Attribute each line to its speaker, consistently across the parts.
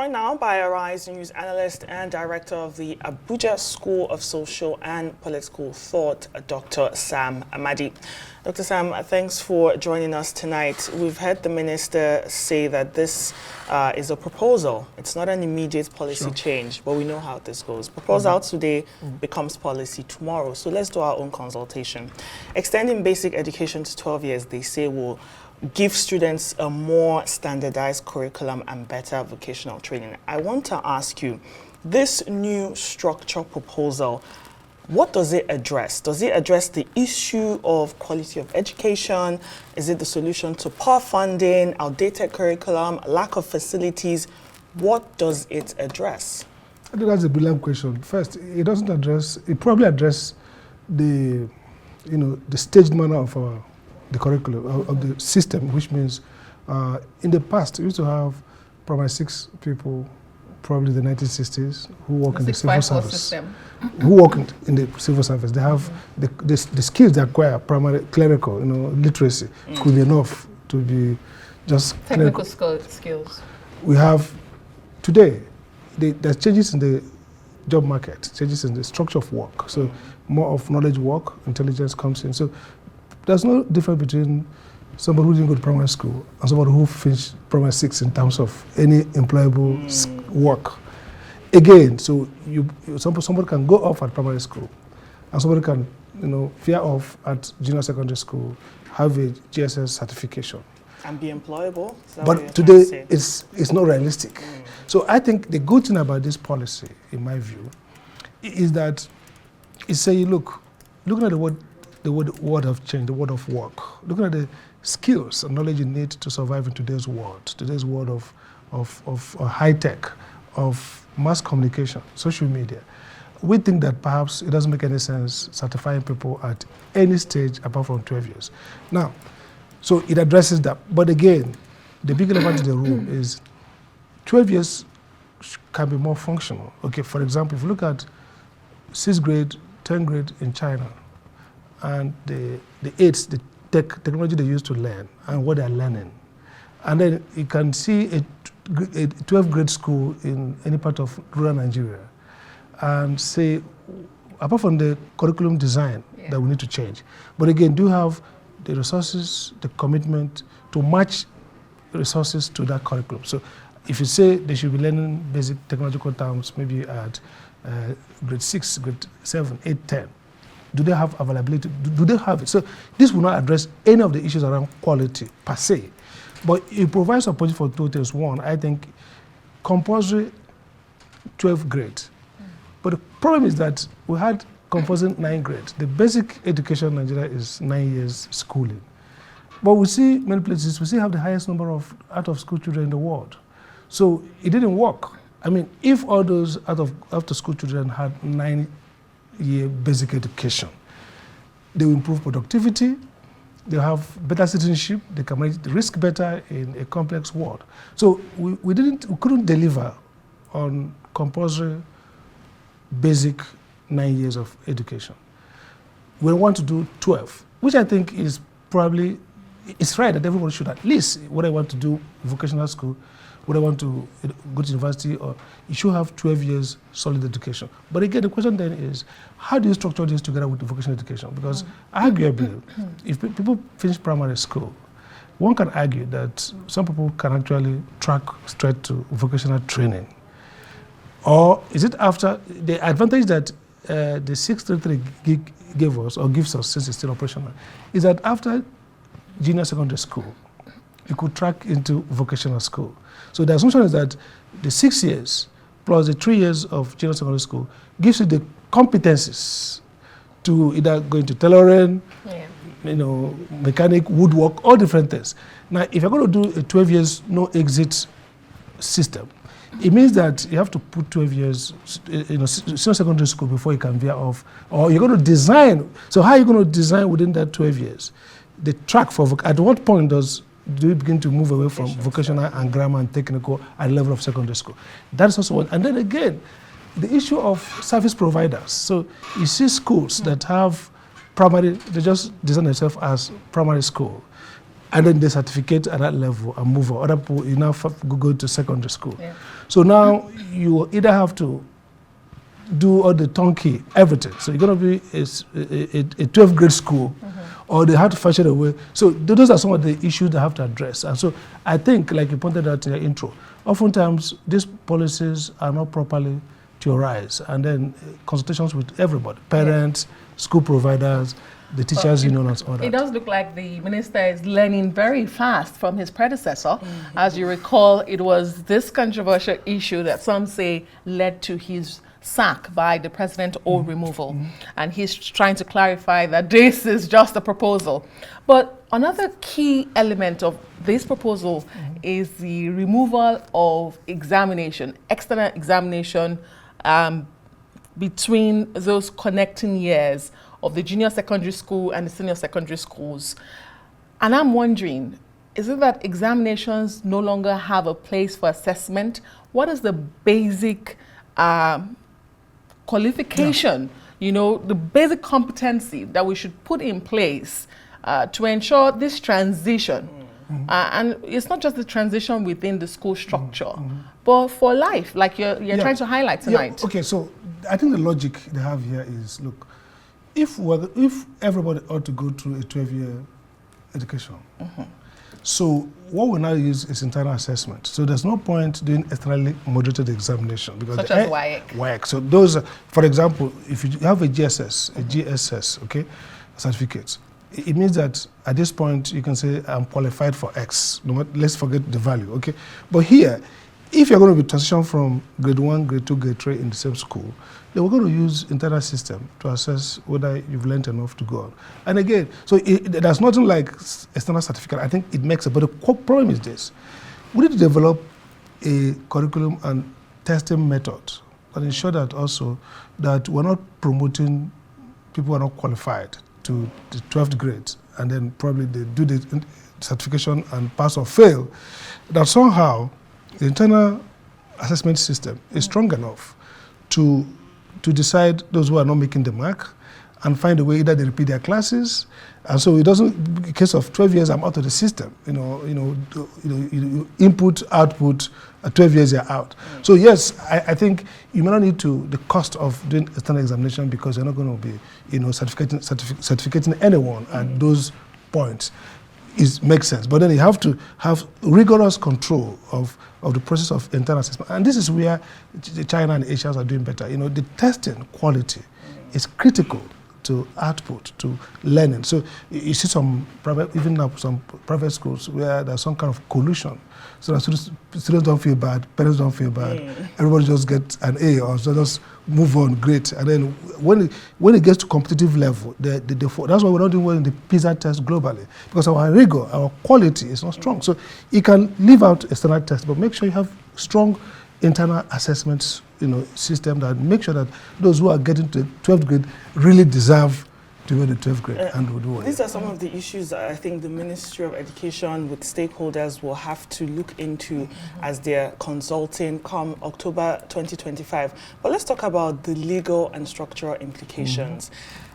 Speaker 1: joined now by Arise News analyst and director of the Abuja School of Social and Political Thought, Dr. Sam Amadi. Dr. Sam, thanks for joining us tonight. We've heard the minister say that this is a proposal. It's not an immediate policy change, but we know how this goes. Proposal today becomes policy tomorrow. So let's do our own consultation. Extending basic education to 12 years, they say, will give students a more standardized curriculum and better vocational training. I want to ask you, this new structure proposal, what does it address? Does it address the issue of quality of education? Is it the solution to poor funding, outdated curriculum, lack of facilities? What does it address?
Speaker 2: I think that's a brilliant question. First, it doesn't address, it probably addresses the, the staged manner of the curriculum, of the system, which means in the past, we used to have primary 6 people, probably the 1960s, who work in the civil service. Who work in the civil service. They have the skills they acquire, primary clerical, literacy, could be enough to be just
Speaker 3: technical skills.
Speaker 2: We have today, there's changes in the job market, changes in the structure of work. So more of knowledge work, intelligence comes in. So there's no difference between somebody who didn't go to primary school and somebody who finished primary 6 in terms of any employable work. Again, so somebody can go off at primary school and somebody can, veer off at junior secondary school, have a JSS certification.
Speaker 1: And be employable?
Speaker 2: But today, it's not realistic. So I think the good thing about this policy, in my view, is that it's saying, looking at the word of change, the word of work, looking at the skills and knowledge you need to survive in today's world of high tech, of mass communication, social media. We think that perhaps it doesn't make any sense certifying people at any stage apart from 12 years. Now, so it addresses that. But again, the big element in the room is 12 years can be more functional. Okay, for example, if you look at 6th grade, 10th grade in China, and the aids, the technology they use to learn and what they're learning. And then you can see a 12th grade school in any part of rural Nigeria and say, apart from the curriculum design that we need to change, but again, do have the resources, the commitment to match resources to that curriculum. So if you say they should be learning basic technological terms, maybe at grade 6, grade 7, 8, 10, do they have availability? Do they have it? So this will not address any of the issues around quality per se, but it provides opportunity for 2 things. One, I think compulsory 12th grade. But the problem is that we had compulsory 9th grade. The basic education in Nigeria is 9 years schooling. But we see many places, we still have the highest number of out-of-school children in the world. So it didn't work. I mean, if all those after-school children had 9-year basic education, they will improve productivity, they have better citizenship, they can manage the risk better in a complex world. So we couldn't deliver on compulsory basic 9 years of education. We want to do 12, which I think is probably, it's right that everyone should at least, what I want to do vocational school, what I want to go to university, or you should have 12 years solid education. But again, the question then is, how do you structure this together with the vocational education? Because arguably, if people finish primary school, one can argue that some people can actually track straight to vocational training. Or is it after, the advantage that the 633 gave us, or gives us since it's still operational, is that after junior secondary school, you could track into vocational school. So the assumption is that the 6 years plus the 3 years of junior secondary school gives you the competencies to either go into tailoring, mechanic, woodwork, all different things. Now, if you're going to do a 12 years no exit system, it means that you have to put 12 years, senior secondary school before you can veer off, or you're going to design. So how are you going to design within that 12 years? The track for, at what point do we begin to move away from vocational and grammar and technical at the level of secondary school? That's also one. And then again, the issue of service providers. So you see schools that have primary, they just design themselves as primary school. and then they certificate at that level and move on. Other people, you now go to secondary school.
Speaker 3: Yeah.
Speaker 2: So now you either have to do all the turnkey, everything. So you're going to be a 12th grade school, or they have to fashion a way. So those are some of the issues they have to address. And so I think, like you pointed out in your intro, oftentimes these policies are not properly theorized, and then consultations with everybody, parents, school providers, the teachers union, and all that.
Speaker 3: It does look like the minister is learning very fast from his predecessor. As you recall, it was this controversial issue that some say led to his sack by the president or removal. And he's trying to clarify that this is just a proposal. But another key element of this proposal is the removal of examination, external examination between those connecting years of the junior secondary school and the senior secondary schools. And I'm wondering, is it that examinations no longer have a place for assessment? What is the basic qualification, you know, the basic competency that we should put in place to ensure this transition? And it's not just the transition within the school structure, but for life, like you're trying to highlight tonight.
Speaker 2: Okay, so I think the logic they have here is, look, if everybody ought to go through a 12-year education, so what we now use is internal assessment. So there's no point doing externally moderated examination, because
Speaker 3: Such as WAEC.
Speaker 2: WAEC. So those, for example, if you have a JSS, okay, certificate, it means that at this point you can say I'm qualified for X. No matter, let's forget the value, okay? But here, if you're going to be transitioned from grade 1, grade 2, grade 3 in the same school, then we're going to use internal system to assess whether you've learned enough to go on. And again, so there's nothing like external certificate. I think it makes it, but the problem is this. We need to develop a curriculum and testing method and ensure that also that we're not promoting people who are not qualified to the 12th grade, and then probably they do the certification and pass or fail, that somehow the internal assessment system is strong enough to decide those who are not making the mark and find a way either they repeat their classes, and so it doesn't. In case of 12 years, I'm out of the system. Input, output. 12 years you're out. So yes, I think you may not need to the cost of doing external examination, because you're not going to be certificating anyone at those points. Makes sense, but then you have to have rigorous control of the process of internal assessment, and this is where China and Asia are doing better. The testing quality is critical to output, to learning. So you see some private, even now some private schools where there's some kind of collusion, so that students don't feel bad, parents don't feel bad, everybody just gets an A or so just move on, great. And then when it gets to competitive level, that's why we're not doing well in the PISA test globally, because our rigor, our quality is not strong. So you can leave out external tests, but make sure you have strong internal assessments, system that make sure that those who are getting to 12th grade really deserve to go to 12th grade and will do well.
Speaker 1: These are some of the issues that I think the Ministry of Education with stakeholders will have to look into as they're consulting come October 2025. But let's talk about the legal and structural implications.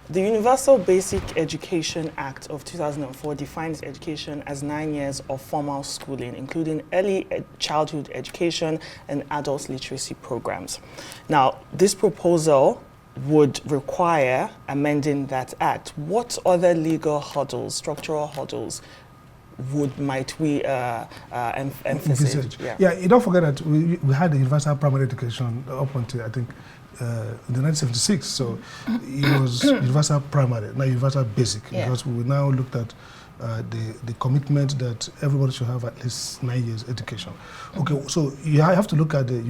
Speaker 1: The Universal Basic Education Act of 2004 defines education as 9 years of formal schooling, including early childhood education and adult literacy programs. Now, this proposal would require amending that act. What other legal hurdles, structural hurdles, might we emphasize?
Speaker 2: Yeah, you don't forget that we had the universal primary education up until, I think, in the 1976, so it was universal primary, not universal basic, because we now looked at the commitment that everybody should have at least 9 years education. Okay, so you have to look at the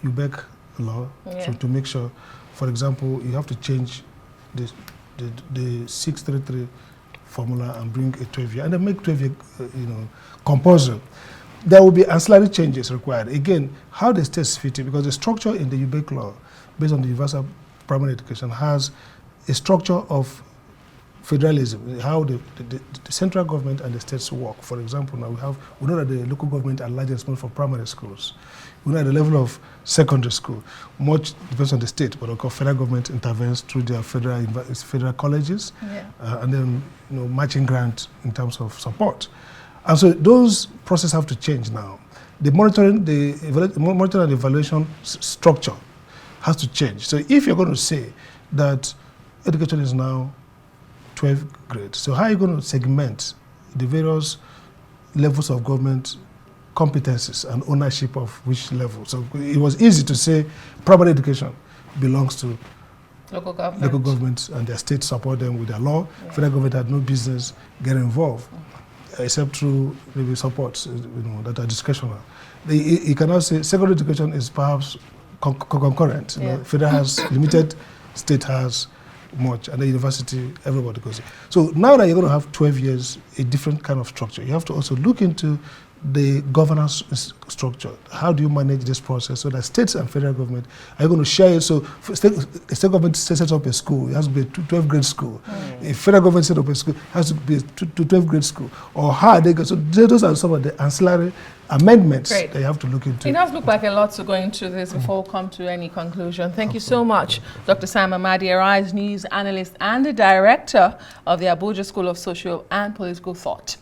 Speaker 2: UBEC law to make sure, for example, you have to change the 633 formula and bring a 12-year, and then make 12-year, compulsory. There will be ancillary changes required. Again, how the states fit in, because the structure in the UBEC law, based on the universal primary education, has a structure of federalism, how the central government and the states work. For example, now we know that the local government are largely responsible for primary schools. We know at the level of secondary school, much depends on the state, but of course, federal government intervenes through their federal colleges, and then matching grant in terms of support. And so those processes have to change now. The monitoring and evaluation structure has to change. So if you're going to say that education is now 12th grade, so how are you going to segment the various levels of government competencies and ownership of which level? So it was easy to say primary education belongs to
Speaker 3: local government.
Speaker 2: Local governments, and their state support them with their law. Yeah. Federal government had no business getting involved, except through maybe supports, that are discretionary. You cannot say secondary education is perhaps concurrent.
Speaker 3: Yeah.
Speaker 2: Federal has limited, state has much, and the university, everybody goes. So now that you're going to have 12 years, a different kind of structure, you have to also look into the governance structure. How do you manage this process so that states and federal government are going to share it? So state government sets up a school, it has to be a 12th grade school. If federal government sets up a school, it has to be a 12th grade school. Or how they go. So those are some of the ancillary amendments that you have to look into.
Speaker 3: It does look like a lot to go into this before we come to any conclusion. Thank you so much, Dr. Sam Amadi, Arise News analyst and the director of the Abuja School of Social and Political Thought.